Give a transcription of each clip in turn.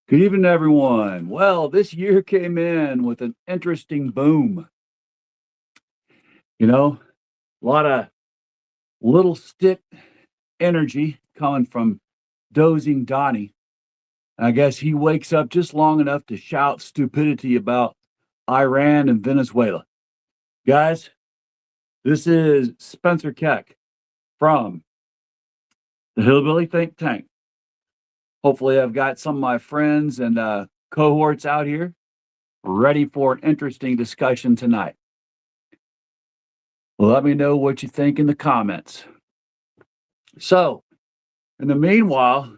Good evening, everyone. Well, this year came in with an interesting boom. A lot of little stick energy coming from dozing Donnie. I guess he wakes up just long enough to shout stupidity about Iran and Venezuela. Guys, this is Spencer Keck from the Hillbilly Think Tank. Hopefully, I've got some of my friends and cohorts out here ready for an interesting discussion tonight. Let me know what you think in the comments. So, in the meanwhile,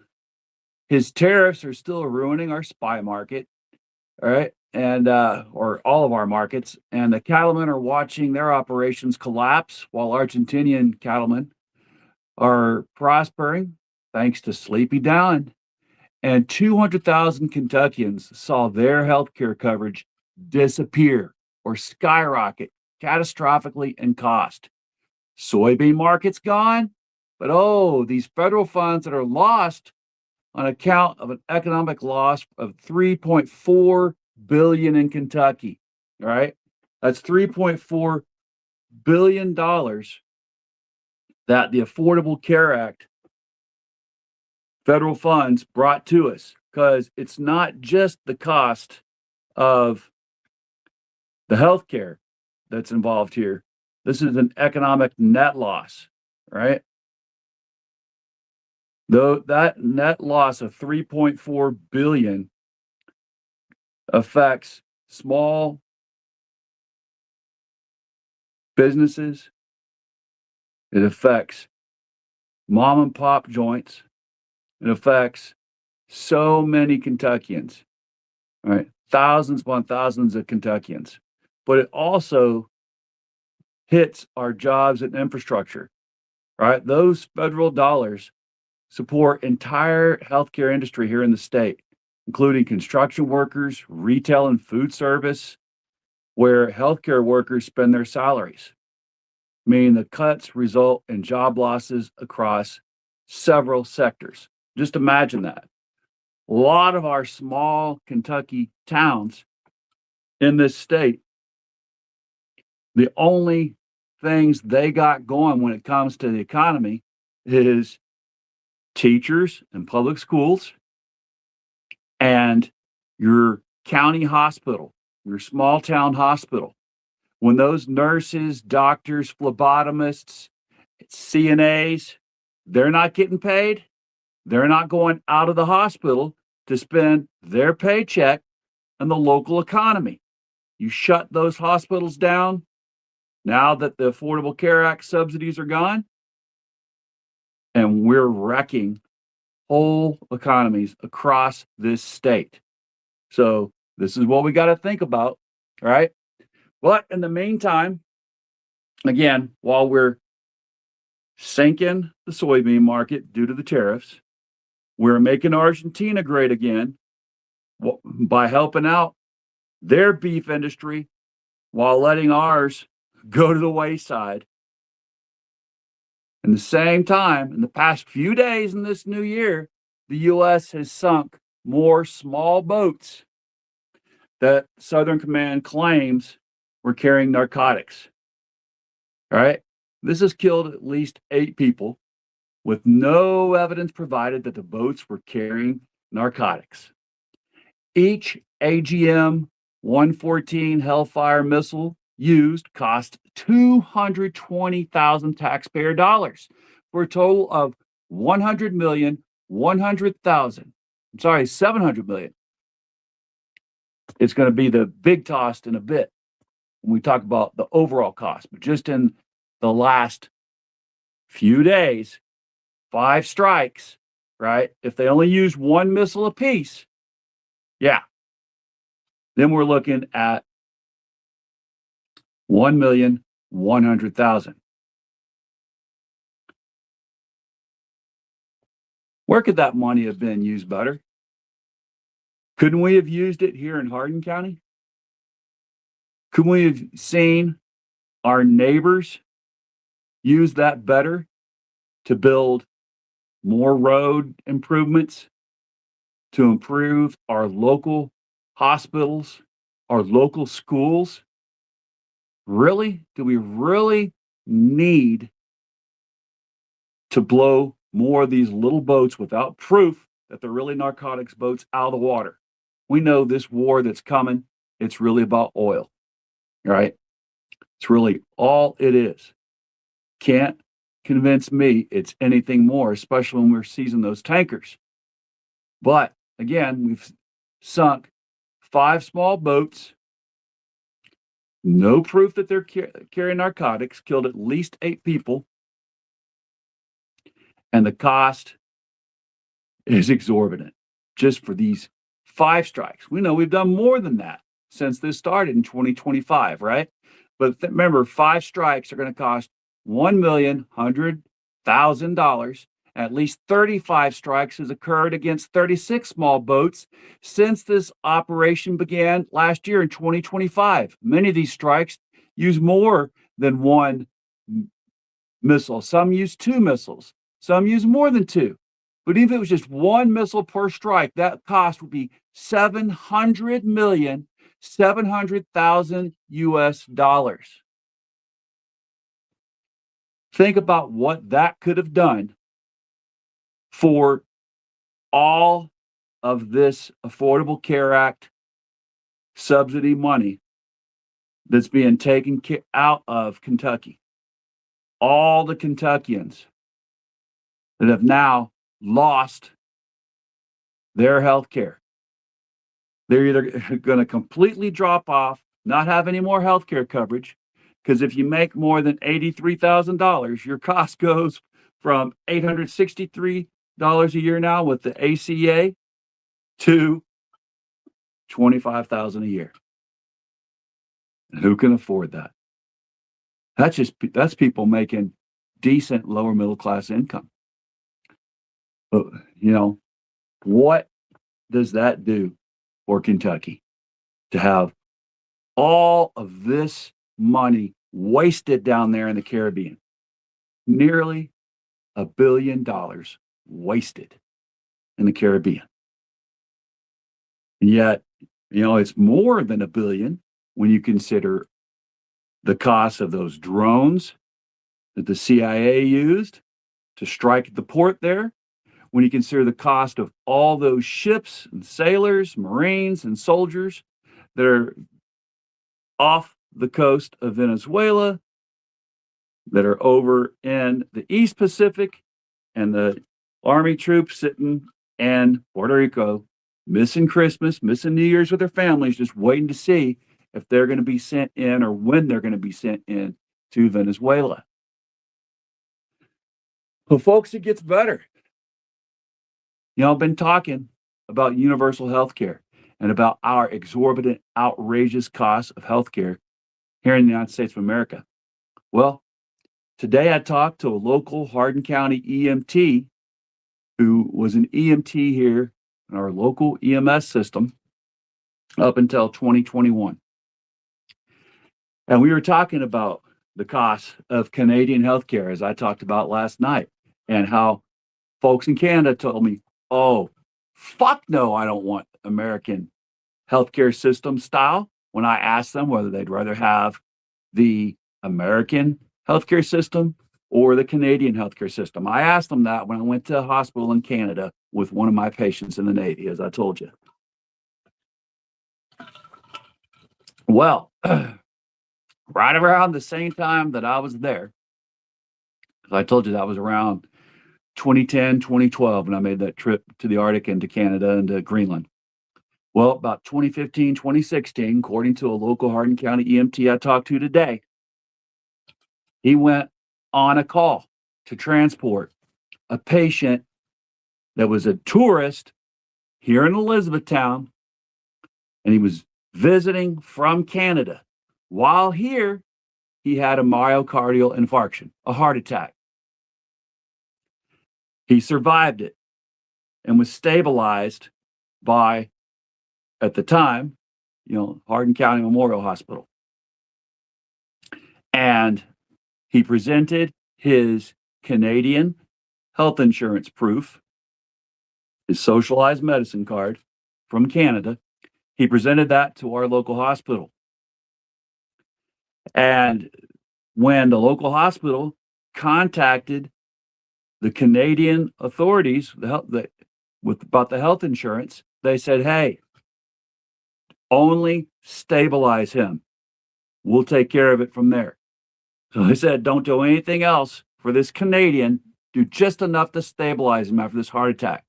his tariffs are still ruining our spy market, all right, and or all of our markets. And the cattlemen are watching their operations collapse, while Argentinian cattlemen are prospering thanks to Sleepy Down. And 200,000 Kentuckians saw their health care coverage disappear or skyrocket catastrophically in cost. Soybean market's gone, but these federal funds that are lost on account of an economic loss of 3.4 billion in Kentucky. All right. That's 3.4 billion dollars that the Affordable Care Act federal funds brought to us, because it's not just the cost of the health care that's involved here. This is an economic net loss, right? Though that net loss of 3.4 billion affects small businesses, it affects mom and pop joints, it affects so many Kentuckians, right? Thousands upon thousands of Kentuckians. But it also hits our jobs and infrastructure, right? Those federal dollars support entire healthcare industry here in the state, including construction workers, retail and food service, where healthcare workers spend their salaries, meaning the cuts result in job losses across several sectors. Just imagine that. A lot of our small Kentucky towns in this state, the only things they got going when it comes to the economy is teachers in public schools and your county hospital, your small town hospital. When those nurses, doctors, phlebotomists, CNAs, they're not getting paid, they're not going out of the hospital to spend their paycheck in the local economy. You shut those hospitals down now that the Affordable Care Act subsidies are gone, and we're wrecking whole economies across this state. So this is what we got to think about, right? But in the meantime, again, while we're sinking the soybean market due to the tariffs, we're making Argentina great again by helping out their beef industry while letting ours go to the wayside. In the same time, in the past few days in this new year, the U.S. has sunk more small boats that Southern Command claims were carrying narcotics. All right. This has killed at least 8 people with no evidence provided that the boats were carrying narcotics. Each AGM 114 Hellfire missile used cost 220,000 taxpayer dollars for a total of 100,100,000. I'm sorry, 700 million. It's going to be the big toss in a bit when we talk about the overall cost. But just in the last few days, 5 strikes, right? If they only use 1 missile apiece, yeah, then we're looking at 1,100,000. Where could that money have been used better? Couldn't we have used it here in Hardin County? Couldn't we have seen our neighbors use that better to build more road improvements, to improve our local hospitals, our local schools? Really? Do we really need to blow more of these little boats without proof that they're really narcotics boats out of the water? We know this war that's coming, it's really about oil, right? It's really all it is. Can't convince me it's anything more, especially when we're seizing those tankers. But again, we've sunk 5 small boats, no proof that they're carrying narcotics, killed at least 8 people, and the cost is exorbitant just for these 5 strikes. We know we've done more than that since this started in 2025, right? But remember, 5 strikes are going to cost $1,100,000. At least 35 strikes has occurred against 36 small boats since this operation began last year in 2025. Many of these strikes use more than one missile. Some use 2 missiles. Some use more than 2. But even if it was just 1 missile per strike, that cost would be $700,700,000 US dollars. Think about what that could have done for all of this Affordable Care Act subsidy money that's being taken out of Kentucky. All the Kentuckians that have now lost their health care. They're either going to completely drop off, not have any more health care coverage, because if you make more than $83,000, your cost goes from $863 a year now with the ACA to $25,000 a year. And who can afford that? That's people making decent lower middle class income. But, what does that do for Kentucky to have all of this money wasted down there in the Caribbean? Nearly $1 billion wasted in the Caribbean. And yet, it's more than $1 billion when you consider the cost of those drones that the CIA used to strike at the port there, when you consider the cost of all those ships and sailors, Marines, and soldiers that are off the coast of Venezuela, that are over in the East Pacific, and the Army troops sitting in Puerto Rico, missing Christmas, missing New Year's with their families, just waiting to see if they're going to be sent in or when they're going to be sent in to Venezuela. Well, folks, it gets better. I've been talking about universal health care and about our exorbitant, outrageous costs of health care here in the United States of America. Well, today I talked to a local Hardin County EMT who was an EMT here in our local EMS system up until 2021. And we were talking about the cost of Canadian healthcare, as I talked about last night, and how folks in Canada told me, oh, fuck no, I don't want American healthcare system style. When I asked them whether they'd rather have the American healthcare system or the Canadian healthcare system. I asked them that when I went to a hospital in Canada with one of my patients in the Navy, as I told you. Well, right around the same time that I was there, because I told you that was around 2010, 2012, when I made that trip to the Arctic and to Canada and to Greenland. Well, about 2015, 2016, according to a local Hardin County EMT I talked to today, he went on a call to transport a patient that was a tourist here in Elizabethtown, and he was visiting from Canada. While here, he had a myocardial infarction, a heart attack. He survived it and was stabilized by, at the time, Hardin County Memorial Hospital. And he presented his Canadian health insurance proof his socialized medicine card from Canada. He presented that to our local hospital. And when the local hospital contacted the Canadian authorities about the health insurance, they said, hey, only stabilize him. We'll take care of it from there. So they said, don't do anything else for this Canadian. Do just enough to stabilize him after this heart attack.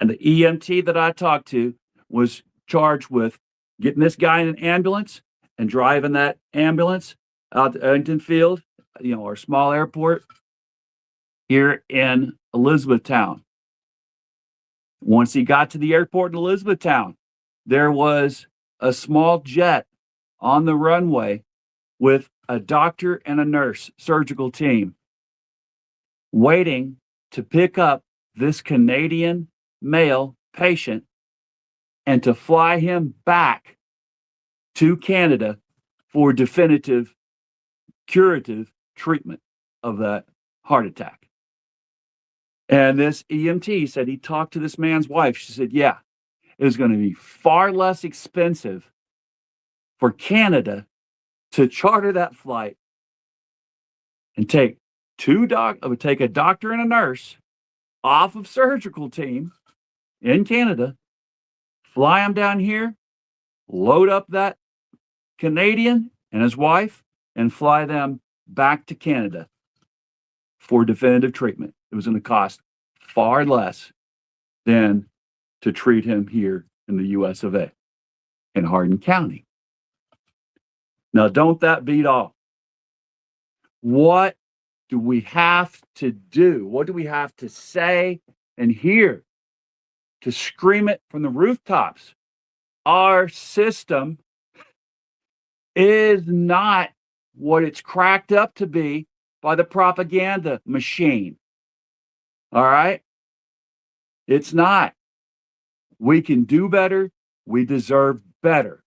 And the EMT that I talked to was charged with getting this guy in an ambulance and driving that ambulance out to Eddington Field, our small airport here in Elizabethtown. Once he got to the airport in Elizabethtown, there was a small jet on the runway with a doctor and a nurse surgical team waiting to pick up this Canadian male patient and to fly him back to Canada for definitive curative treatment of that heart attack. And this EMT said he talked to this man's wife. She said, yeah, it was going to be far less expensive for Canada to charter that flight and take a doctor and a nurse off of surgical team in Canada, fly them down here, load up that Canadian and his wife, and fly them back to Canada for definitive treatment. It was going to cost far less than to treat him here in the US of A in Hardin County. Now, don't that beat all? What do we have to do? What do we have to say and hear to scream it from the rooftops? Our system is not what it's cracked up to be by the propaganda machine. All right? It's not. We can do better. We deserve better.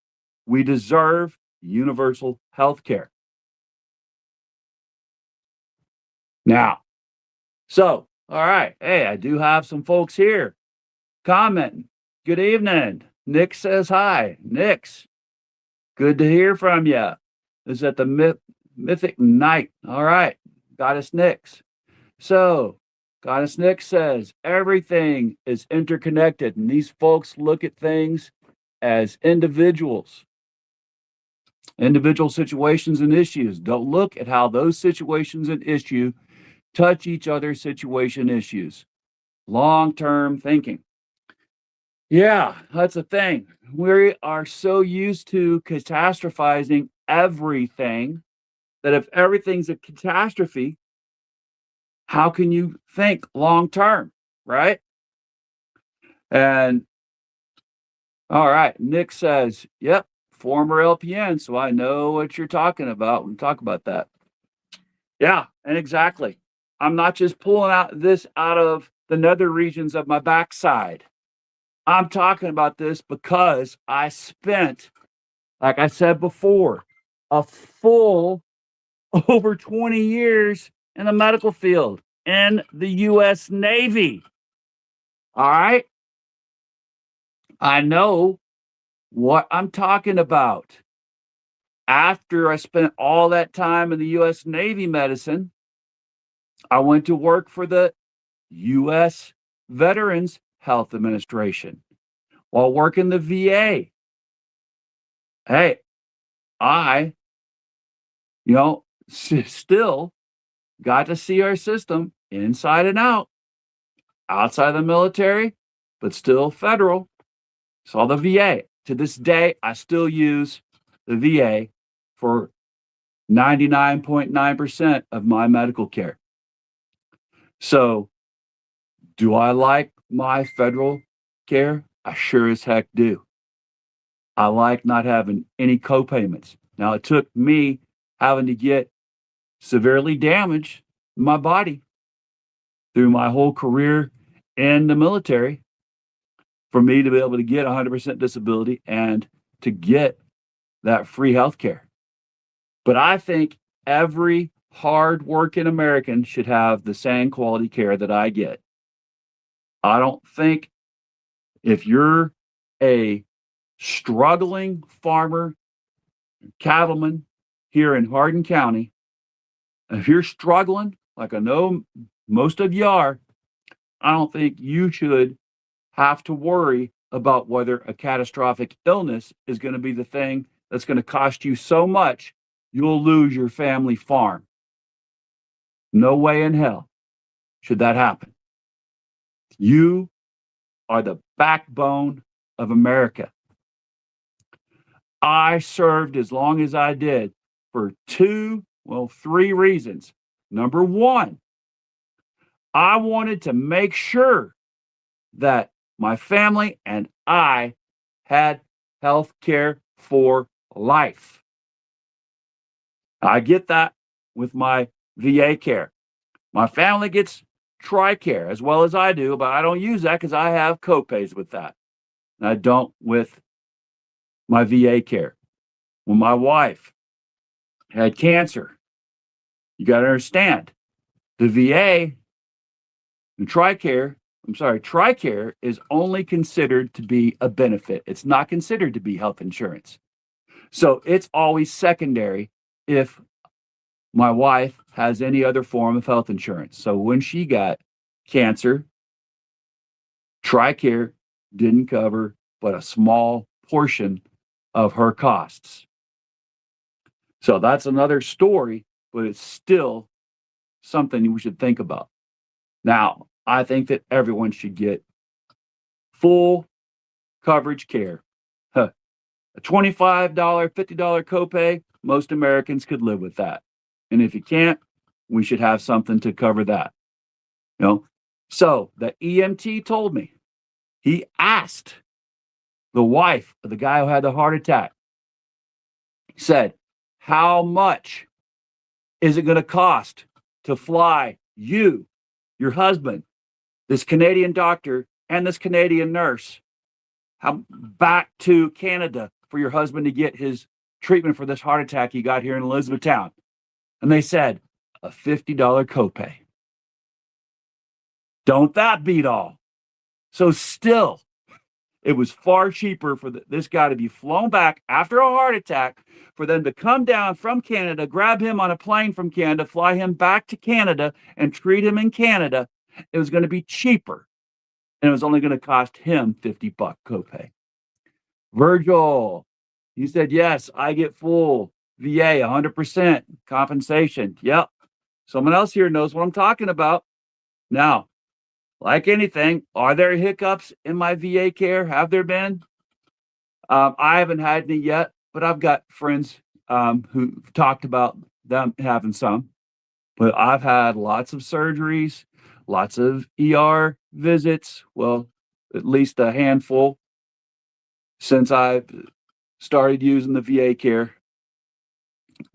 We deserve universal health care. Now, all right. Hey, I do have some folks here commenting. Good evening. Nick says hi. Nick's, good to hear from you. This is at the Mythic Night. All right. Goddess Nix. So, Goddess Nix says everything is interconnected, and these folks look at things as individuals situations and issues. Don't look at how those situations and issues touch each other's situation issues. Long-term thinking. Yeah, that's the thing. We are so used to catastrophizing everything that if everything's a catastrophe, how can you think long-term, right? And all right, Nick says, yep, former LPN, so I know what you're talking about when we talk about that. Yeah, and exactly. I'm not just pulling this out of the nether regions of my backside. I'm talking about this because I spent, like I said before, a full over 20 years in the medical field in the U.S. Navy. All right? I know what I'm talking about. After I spent all that time in the U.S. Navy medicine, I went to work for the U.S. Veterans Health Administration while working the VA. Hey, I, still got to see our system inside and out, outside the military, but still federal. Saw the VA. To this day, I still use the VA for 99.9% of my medical care. So, do I like my federal care? I sure as heck do. I like not having any co-payments. Now, it took me having to get severely damaged in my body through my whole career in the military for me to be able to get 100% disability and to get that free health care. But I think every hard-working American should have the same quality care that I get. I don't think if you're a struggling farmer, cattleman here in Hardin County, if you're struggling, like I know most of you are, I don't think you should have to worry about whether a catastrophic illness is going to be the thing that's going to cost you so much you'll lose your family farm. No way in hell should that happen. You are the backbone of America. I served as long as I did for three reasons. Number one, I wanted to make sure that my family and I had health care for life. I get that with my VA care. My family gets TRICARE as well as I do, but I don't use that because I have copays with that. And I don't with my VA care. When my wife had cancer, you got to understand the VA and TRICARE is only considered to be a benefit. It's not considered to be health insurance. So it's always secondary if my wife has any other form of health insurance. So when she got cancer, TRICARE didn't cover but a small portion of her costs. So that's another story, but it's still something we should think about. Now, I think that everyone should get full coverage care. A $25, $50 copay, most Americans could live with that. And if you can't, we should have something to cover that. You know, so the EMT told me, he asked the wife of the guy who had the heart attack, he said, how much is it going to cost to fly you, your husband, this Canadian doctor, and this Canadian nurse back to Canada for your husband to get his treatment for this heart attack he got here in Elizabethtown? And they said, a $50 copay. Don't that beat all? So still, it was far cheaper for this guy to be flown back after a heart attack, for them to come down from Canada, grab him on a plane from Canada, fly him back to Canada, and treat him in Canada. It was going to be cheaper, and it was only going to cost him $50 copay. Virgil, you said, yes, I get full VA, 100% compensation. Yep. Someone else here knows what I'm talking about. Now, like anything, are there hiccups in my VA care? Have there been? I haven't had any yet, but I've got friends who've talked about them having some. But I've had lots of surgeries, lots of ER visits, well, at least a handful since I started using the VA care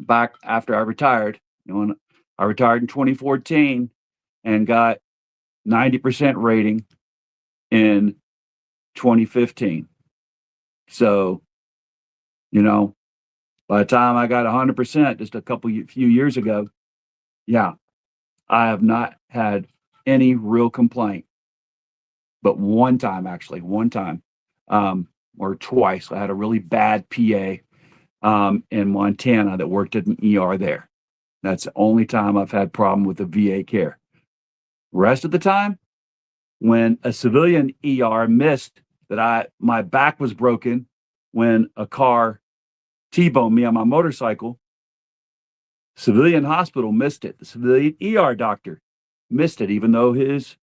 back after I retired. You know, when I retired in 2014 and got 90% rating in 2015. So, you know, by the time I got 100% just few years ago, yeah, I have not had any real complaint. But one time, or twice, I had a really bad PA in Montana that worked at an ER there. That's the only time I've had problem with the VA care. Rest of the time, when a civilian ER missed that my back was broken when a car T-boned me on my motorcycle, civilian hospital missed it. The civilian ER doctor missed it, even though his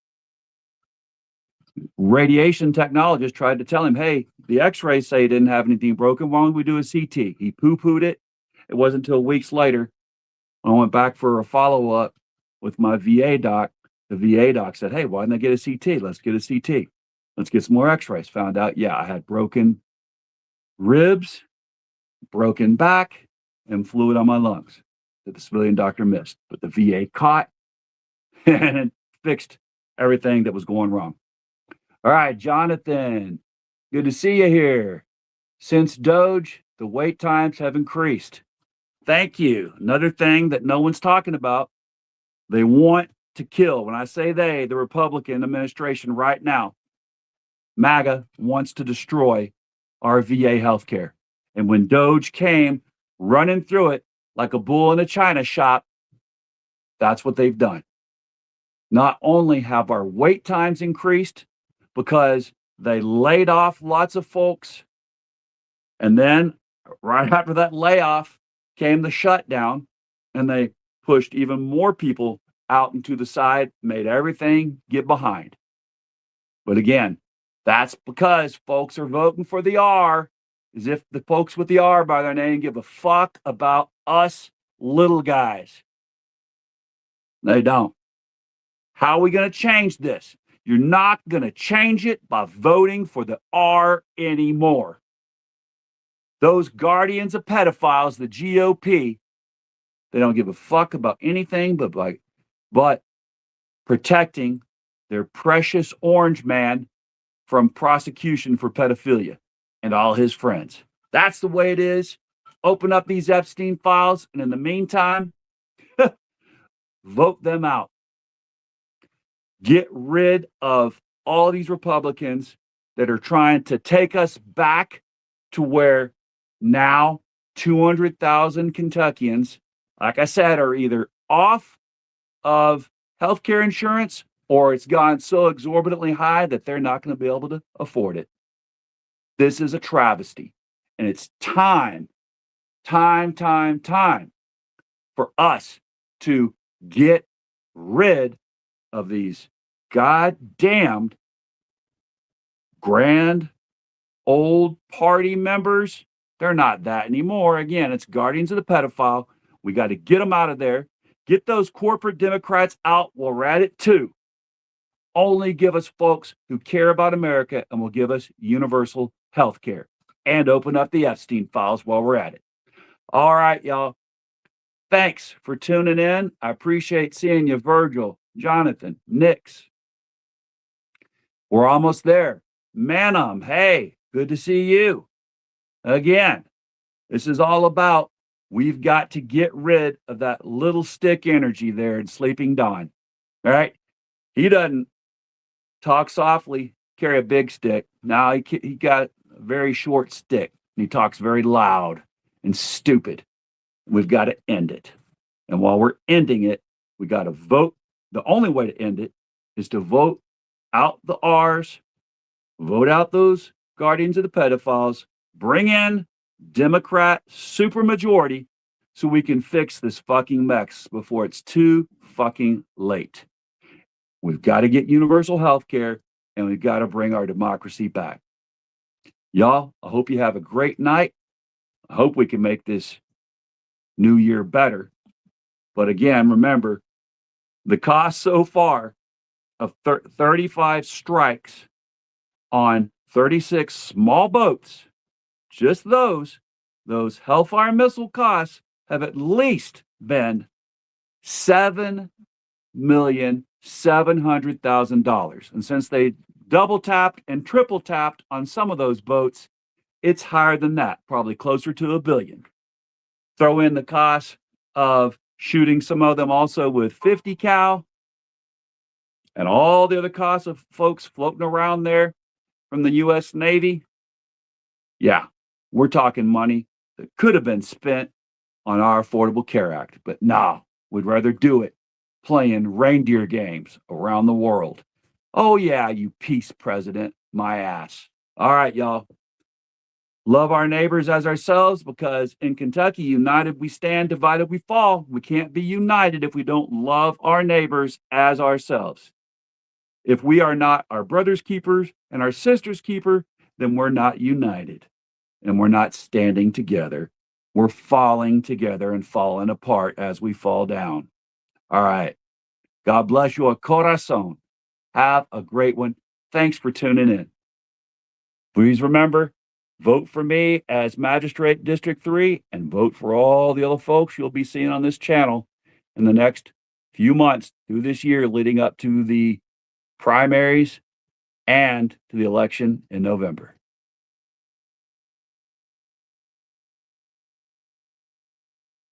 radiation technologist tried to tell him, hey, the x-rays say he didn't have anything broken. Why don't we do a CT? He poo-pooed it. It wasn't until weeks later when I went back for a follow-up with my VA doc. The VA doc said, hey, why didn't I get a CT? Let's get a CT. Let's get some more x-rays. Found out, yeah, I had broken ribs, broken back, and fluid on my lungs that the civilian doctor missed. But the VA caught and fixed everything that was going wrong. All right, Jonathan, good to see you here. Since Doge, the wait times have increased. Thank you. Another thing that no one's talking about, they want to kill. When I say they, the Republican administration right now, MAGA wants to destroy our VA healthcare. And when Doge came running through it like a bull in a china shop, that's what they've done. Not only have our wait times increased because they laid off lots of folks, and then right after that layoff came the shutdown, and they pushed even more people out into the side, made everything get behind. But again, that's because folks are voting for the R, as if the folks with the R by their name give a fuck about us little guys. They don't. How are we going to change this? You're not going to change it by voting for the R anymore. Those guardians of pedophiles, the GOP, they don't give a fuck about anything but protecting their precious orange man from prosecution for pedophilia and all his friends. That's the way it is. Open up these Epstein files, and in the meantime, vote them out. Get rid of all these Republicans that are trying to take us back to where now 200,000 Kentuckians, like I said, are either off of healthcare insurance or it's gone so exorbitantly high that they're not going to be able to afford it. This is a travesty. And it's time for us to get rid of these goddamned grand old party members. They're not that anymore. Again, it's guardians of the pedophile. We got to get them out of there. Get those corporate Democrats out while we're at it too. Only give us folks who care about America and will give us universal health care. And open up the Epstein files while we're at it. All right, y'all. Thanks for tuning in. I appreciate seeing you, Virgil, Jonathan, Nix. We're almost there. Manum, hey, good to see you. Again, this is all about we've got to get rid of that little stick energy there in Sleeping Dawn. All right? He doesn't talk softly, carry a big stick. Now he got a very short stick. And he talks very loud and stupid. We've got to end it. And while we're ending it, we got to vote. The only way to end it is to vote out the R's, vote out those guardians of the pedophiles, bring in Democrat supermajority so we can fix this fucking mess before it's too fucking late. We've got to get universal health care, and we've got to bring our democracy back. Y'all, I hope you have a great night. I hope we can make this new year better. But again, remember, the cost so far of 35 strikes on 36 small boats, just those Hellfire missile costs have at least been $7,700,000. And since they double tapped and triple tapped on some of those boats, it's higher than that, probably closer to $1 billion. Throw in the cost of shooting some of them also with 50 cal and all the other costs of folks floating around there from the U.S. Navy. Yeah, we're talking money that could have been spent on our Affordable Care Act, but no, we'd rather do it playing reindeer games around the world. Oh yeah, you peace president, my ass. All right, y'all. Love our neighbors as ourselves, because in Kentucky, united we stand, divided we fall. We can't be united if we don't love our neighbors as ourselves. If we are not our brother's keepers and our sister's keeper, then we're not united and we're not standing together. We're falling together and falling apart as we fall down. All right. God bless you, a corazon. Have a great one. Thanks for tuning in. Please remember, vote for me as Magistrate District 3 and vote for all the other folks you'll be seeing on this channel in the next few months through this year leading up to the primaries and to the election in November.